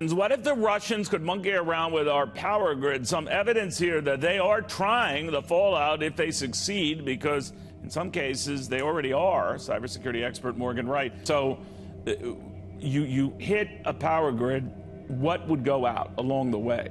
What if the Russians could monkey around with our power grid? Some evidence here that they are trying the fallout if they succeed, because in some cases they already are. Cybersecurity expert Morgan Wright. So you hit a power grid, what would go out along the way?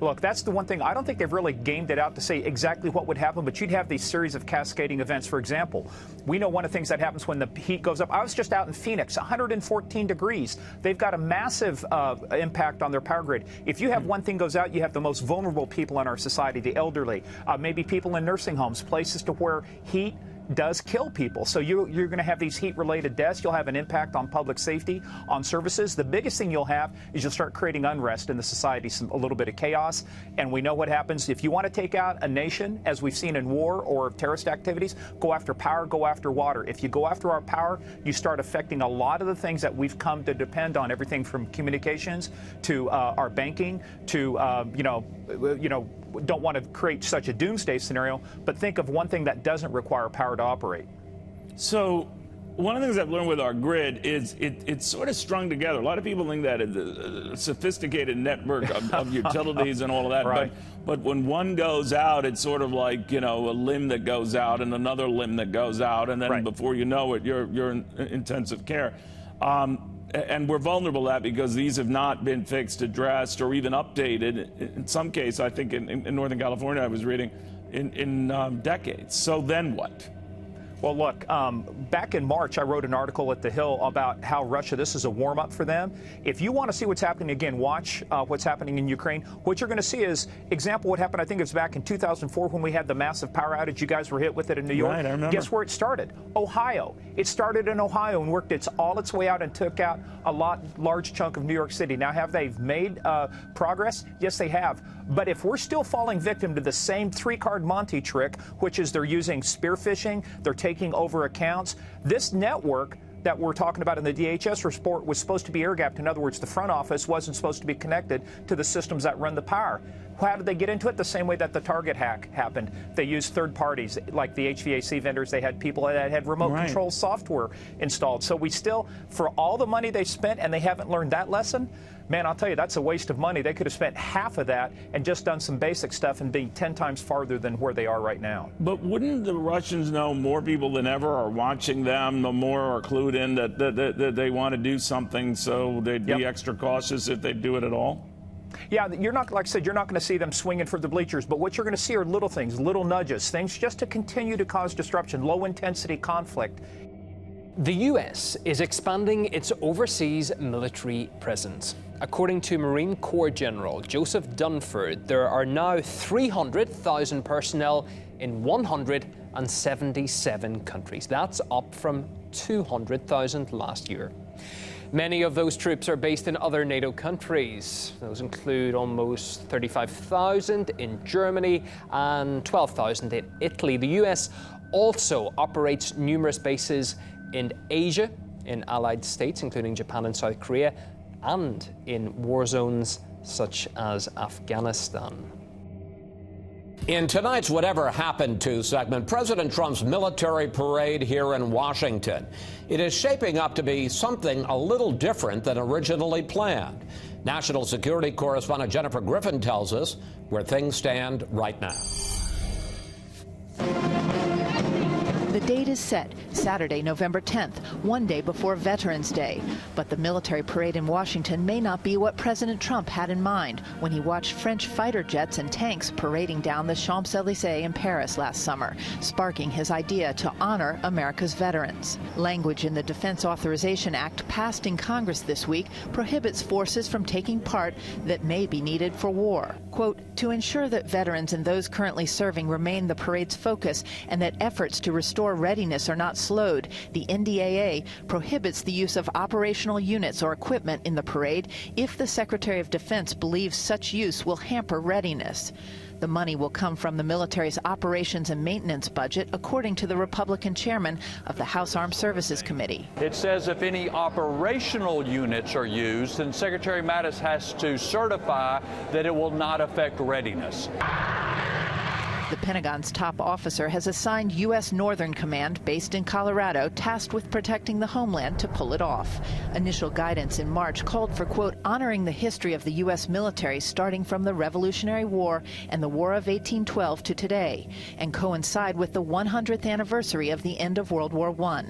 Look, that's the one thing. I don't think they've really gamed it out to say exactly what would happen, but you'd have these series of cascading events. For example, we know one of the things that happens when the heat goes up. I was just out in Phoenix, 114 degrees. They've got a massive impact on their power grid. If you have one thing goes out, you have the most vulnerable people in our society, the elderly, maybe people in nursing homes, places to where heat does kill people. So you're going to have these heat-related deaths. You'll have an impact on public safety, on services. The biggest thing you'll have is you'll start creating unrest in the society, a little bit of chaos. And we know what happens. If you want to take out a nation, as we've seen in war or terrorist activities, go after power, go after water. If you go after our power, you start affecting a lot of the things that we've come to depend on, everything from communications to our banking to, don't want to create such a doomsday scenario, but think of one thing that doesn't require power to operate. So one of the things I've learned with our grid is it's sort of strung together. A lot of people think that it's a sophisticated network of utilities and all of that. Right. But when one goes out, it's sort of like, a limb that goes out and another limb that goes out. And then right. Before you know it, you're in intensive care. And we're vulnerable to that because these have not been fixed, addressed, or even updated. In some case, I think in Northern California, I was reading, in decades. So then what? Well, look, back in March, I wrote an article at The Hill about how Russia, this is a warm-up for them. If you want to see what's happening again, watch what's happening in Ukraine. What you're going to see is, example, what happened, I think it was back in 2004 when we had the massive power outage. You guys were hit with it in New York. Right, I remember. Guess where it started? Ohio. It started in Ohio and worked all its way out and took out a large chunk of New York City. Now, have they made progress? Yes, they have. But if we're still falling victim to the same three-card Monte trick, which is they're using spear phishing, they're taking over accounts, this network that we're talking about in the DHS report was supposed to be air-gapped. In other words, the front office wasn't supposed to be connected to the systems that run the power. How did they get into it? The same way that the Target hack happened. They used third parties, like the HVAC vendors. They had people that had remote control software installed. So we still, for all the money they spent and they haven't learned that lesson, man, I'll tell you, that's a waste of money. They could have spent half of that and just done some basic stuff and be 10 times farther than where they are right now. But wouldn't the Russians know more people than ever are watching them, the more are clued in that they want to do something, so they'd be extra cautious if they do it at all? Yeah, you're not, like I said, you're not going to see them swinging for the bleachers, but what you're going to see are little things, little nudges, things just to continue to cause disruption, low-intensity conflict. The U.S. is expanding its overseas military presence. According to Marine Corps General Joseph Dunford, there are now 300,000 personnel in 177 countries. That's up from 200,000 last year. Many of those troops are based in other NATO countries. Those include almost 35,000 in Germany and 12,000 in Italy. The U.S. also operates numerous bases in Asia, in allied states, including Japan and South Korea, and in war zones such as Afghanistan. In tonight's Whatever Happened To segment, President Trump's military parade here in Washington. It is shaping up to be something a little different than originally planned. National security correspondent Jennifer Griffin tells us where things stand right now. The date is set, Saturday, November 10th, one day before Veterans Day. But the military parade in Washington may not be what President Trump had in mind when he watched French fighter jets and tanks parading down the Champs-Élysées in Paris last summer, sparking his idea to honor America's veterans. Language in the Defense Authorization Act passed in Congress this week prohibits forces from taking part that may be needed for war. Quote, to ensure that veterans and those currently serving remain the parade's focus and that efforts to restore readiness are not slowed, the NDAA prohibits the use of operational units or equipment in the parade if the Secretary of Defense believes such use will hamper readiness. The money will come from the military's operations and maintenance budget, according to the Republican chairman of the House Armed Services Committee. It says if any operational units are used, then Secretary Mattis has to certify that it will not affect readiness. The Pentagon's top officer has assigned U.S. Northern Command, based in Colorado, tasked with protecting the homeland, to pull it off. Initial guidance in March called for, quote, honoring the history of the U.S. military starting from the Revolutionary War and the War of 1812 to today, and coincide with the 100th anniversary of the end of World War I.